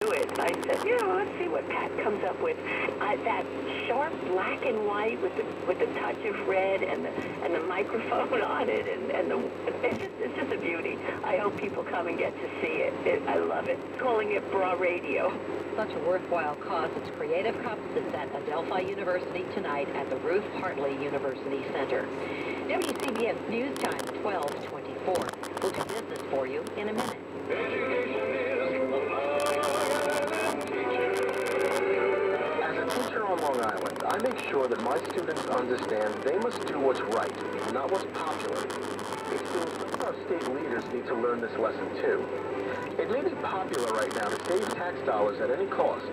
do it. I said, let's see what Pat comes up with. That sharp black and white with the touch of red and the microphone on it, and it's just a beauty. I hope people come and get to see it. I love it. Calling it bra radio. Such a worthwhile cause. It's Creative Commons at Adelphi University tonight at the Ruth Hartley University Center. WCBS News Time 12:24. We'll do business for you in a minute. As a teacher on Long Island, I make sure that my students understand they must do what's right, not what's popular. It seems some of our state leaders need to learn this lesson too. It may be popular right now to save tax dollars at any cost,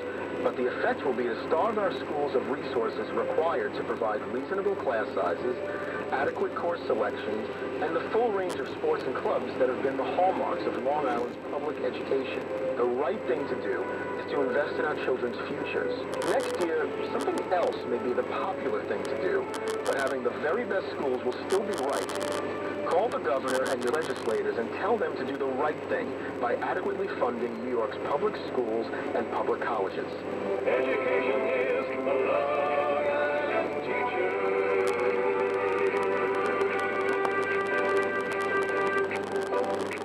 but the effect will be to starve our schools of resources required to provide reasonable class sizes, adequate course selections, and the full range of sports and clubs that have been the hallmarks of Long Island's public education. The right thing to do is to invest in our children's futures. Next year, something else may be the popular thing to do, but having the very best schools will still be right. Call the governor and your legislators and tell them to do the right thing by adequately funding New York's public schools and public colleges. Education is the Long Island teacher.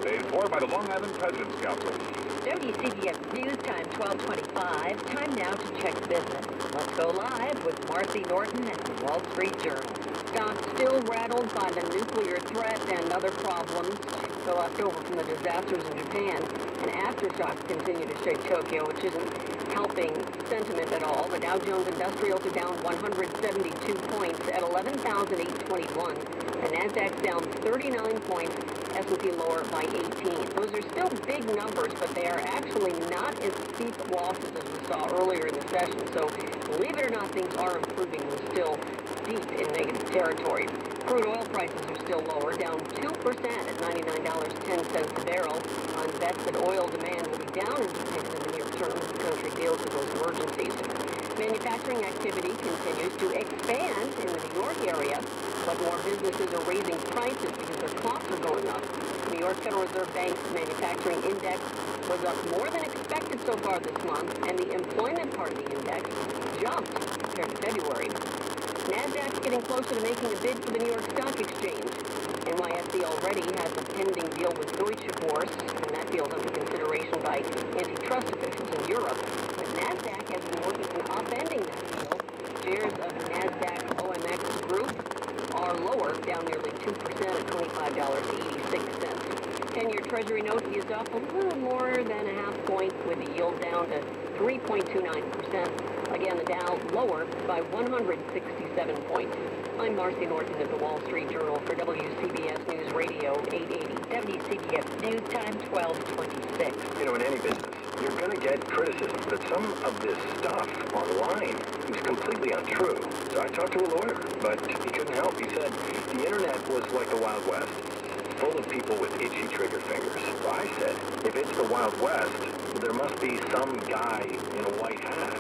Paid for by the Long Island President's Council. WCBS News Time 12:25. Time now to check business. Let's go live with Marcy Norton at the Wall Street Journal. Stocks still rattled by the nuclear threat and other problems still left over from the disasters in Japan. And aftershocks continue to shake Tokyo, which isn't helping sentiment at all. The Dow Jones Industrials are down 172 points at 11,821. The Nasdaq's down 39 points. S&P lower by 18. Those are still big numbers, but they are actually not as steep losses as we saw earlier in the session. So, believe it or not, things are improving. We're still deep in negative territory. Crude oil prices are still lower, down 2% at $99.10 a barrel. On bets that oil demand will be down in Japan in the near term as the country deals with those emergencies. Manufacturing activity continues to expand in the New York area, but more businesses are raising prices because their costs are going up. The New York Federal Reserve Bank's manufacturing index was up more than expected so far this month, and the employment part of the index jumped compared to February. Nasdaq's getting closer to making a bid for the New York Stock Exchange. NYSE already has a pending deal with Deutsche Börse, and that deal is under consideration by antitrust officials in Europe. But Nasdaq has been working on upending that deal. Shares of NASDAQ OMX Group are lower, down nearly 2% at $25.86. 10-year Treasury note is up a little more than a half point, with the yield down to 3.29%. Again, the Dow lower by 167 points. I'm Marcy Norton of the Wall Street Journal for WCBS News Radio 880. WCBS News Time 12:26. In any business, you're going to get criticism that some of this stuff online is completely untrue. So I talked to a lawyer, but he couldn't help. He said the internet was like the Wild West, full of people with itchy trigger fingers. So I said, if it's the Wild West, there must be some guy in a white hat.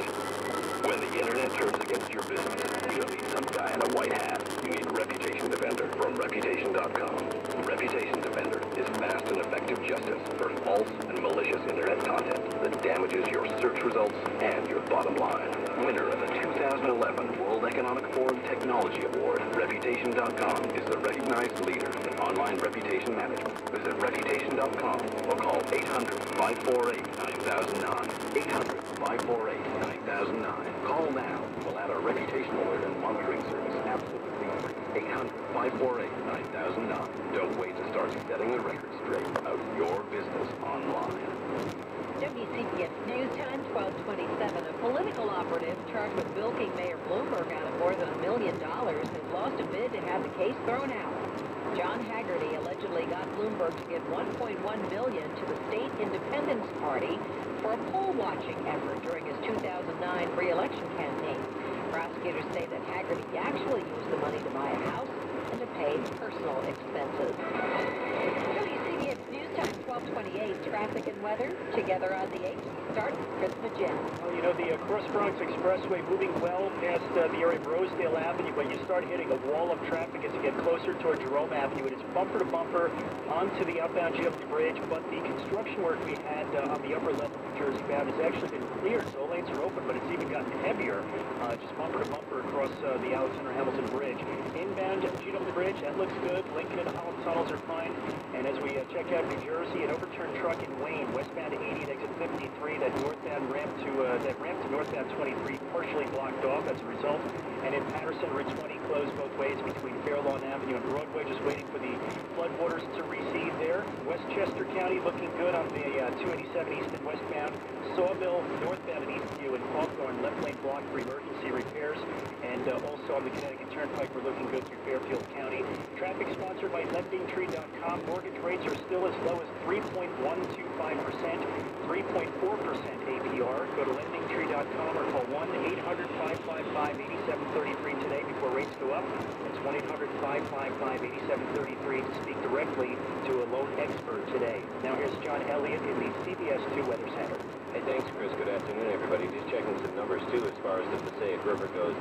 When the internet turns against your business, you don't need some guy in a white hat. You need Reputation Defender from Reputation.com. Reputation Defender is fast and effective justice for false and malicious internet content that damages your search results and your bottom line. Winner of the 2011 World Economic Forum Technology Award, Reputation.com is the recognized leader in online reputation management. Visit Reputation.com or call 800-548-9009. 800-548-9009. Call now. We'll add our reputation alert and monitoring service absolutely free. 800-548-9009. Don't wait to start setting the record straight about your business online. WCBS News Time 12:27. A political operative charged with bilking Mayor Bloomberg out of more than $1 million has lost a bid to have the case thrown out. John Haggerty allegedly got Bloomberg to give $1.1 million to the State Independence Party for a poll-watching effort during his 2009 re-election campaign. Prosecutors say that Haggerty actually used the money to buy a house and to pay personal expenses. WCBS News Time 12:28. Traffic and weather together on the 8th. Start Chris Magin. Well, the Cross Bronx Expressway moving well past the area of Rosedale Avenue, but you start hitting a wall of traffic as you get closer toward Jerome Avenue. It is bumper to bumper onto the outbound GW Bridge, but the construction work we had on the upper level Jersey bound has actually been cleared, so all lanes are open, but it's even gotten heavier, just bumper to bumper across the Alexander Hamilton Bridge. Inbound GW Bridge, that looks good. Lincoln and the Holland tunnels are fine. And as we check out New Jersey, an overturned truck in Wayne, westbound 80 at exit 53, that ramp to northbound 23 partially blocked off as a result. And in Patterson, Route 20 closed both ways between Fairlawn Avenue and Broadway, just waiting for the floodwaters to recede there. Westchester County looking good on the 287 east and westbound. Sawmill northbound at Eastview and Hawthorne, left lane blocked for emergency repairs. And also on the Connecticut Turnpike, we're looking good through Fairfield County. Traffic sponsored by lendingtree.com. Mortgage rates are still as low as 3.125%, 3.4% APR. Go to lendingtree.com or call 1-800-555-8733 today before rates go up. That's 1-800-555-8733 to speak directly to a loan expert today. Now here's John Elliott in the CBS 2 Weather Center. Hey, thanks, Chris. Good afternoon, everybody. Just checking some numbers, too, as far as the Passaic River goes.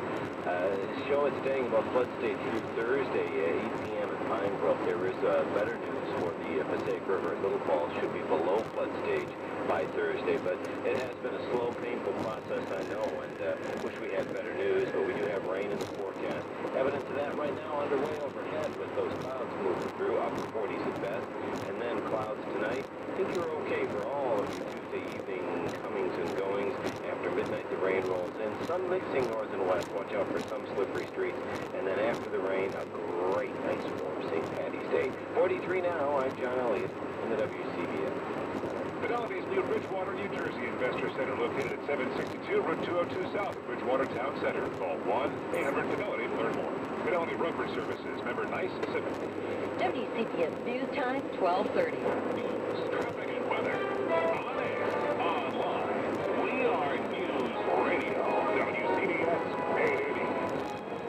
Showing staying about flood stage through Thursday, 8 p.m. at Pinebrook. There is better news for the Passaic River. Little Falls should be below flood stage by Thursday, but it has been a slow, painful process, I know, and wish we had better news, but we do have rain in the forecast. Evidence of that right now underway overhead with those clouds moving through, upper 40s at best, and then clouds tonight. I think you're okay for all of your Tuesday evening comings and goings. After midnight, the rain rolls in. Sun mixing north and west. Watch out for some slippery streets. And then after the rain, a great nice warm St. Patty's Day. 43 now. I'm John Elliott in the WCBS. Fidelity's new Bridgewater, New Jersey Investor Center located at 762 Route 202 South of Bridgewater Town Center. Call 1-800-FIDELITY to learn more. Fidelity Brokerage Services, member NICE Pacific. WCBS News Time, 12:30. News, traffic, and weather. On air, online. We are News Radio. WCBS 880.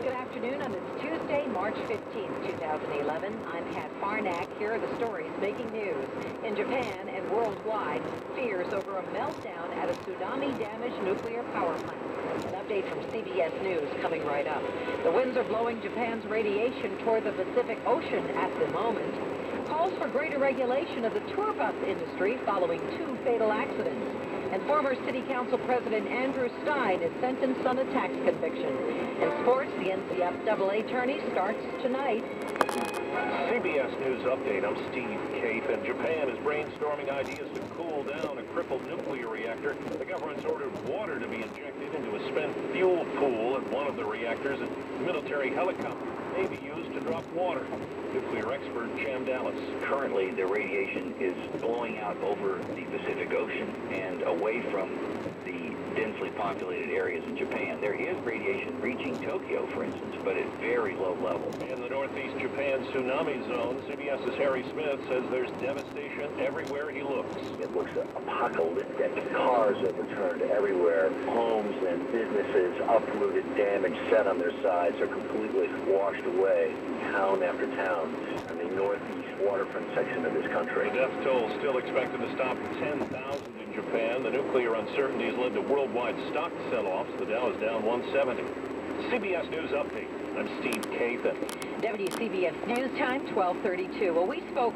Good afternoon on this Tuesday, March 15th, 2011. I'm Pat Farnack. Here are the stories making news. In Japan and worldwide, fears over a meltdown at a tsunami-damaged nuclear power plant. An update from CBS News coming right up. The winds are blowing Japan's radiation toward the Pacific Ocean at the moment. Calls for greater regulation of the tour bus industry following 2 fatal accidents. And former City Council President Andrew Stein is sentenced on a tax conviction. In sports, the NCAA tourney starts tonight. CBS News Update. I'm Steve Cape, and Japan is brainstorming ideas to cool down a crippled nuclear reactor. The government's ordered water to be injected into a spent fuel pool at one of the reactors, and military helicopters may be used to drop water. Nuclear expert Cham Dallas. Currently, the radiation is blowing out over the Pacific Ocean and away from the densely populated areas in Japan. There is radiation reaching Tokyo, for instance, but at very low levels. In the northeast Japan tsunami zone, CBS's Harry Smith says there's devastation everywhere he looks. It looks apocalyptic. Cars overturned everywhere. Homes and businesses uprooted, damaged, set on their sides, are completely washed away. Town after town in the northeast waterfront section of this country. The death toll still expected to stop 10,000 in Japan. The nuclear uncertainties led to worldwide stock sell-offs. The Dow is down 170. CBS News Update. I'm Steve Cape. WCBS News Time, 12:32. Well, we spoke